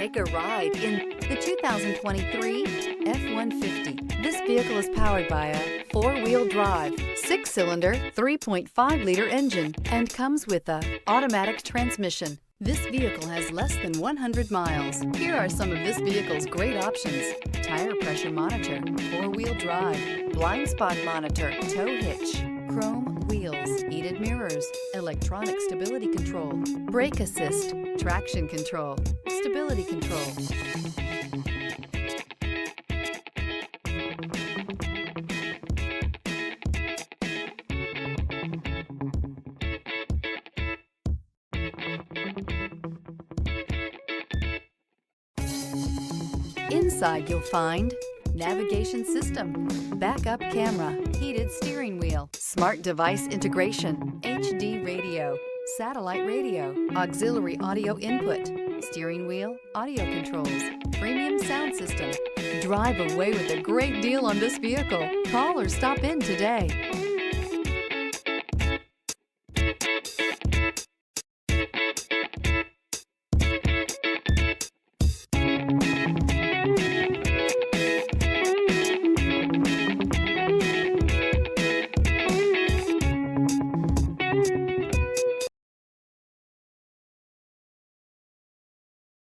Take a ride in the 2023 F-150. This vehicle is powered by a four-wheel drive, six-cylinder, 3.5-liter engine, and comes with a automatic transmission. This vehicle has less than 100 miles. Here are some of this vehicle's great options: tire pressure monitor, four-wheel drive, blind spot monitor, tow hitch, chrome wheels, heated mirrors, electronic stability control, brake assist, traction control, stability control. Inside you'll find navigation system, backup camera, heated steering wheel, smart device integration, HD radio, satellite radio, auxiliary audio input, steering wheel audio controls, premium sound system. Drive away with a great deal on this vehicle. Call or stop in today.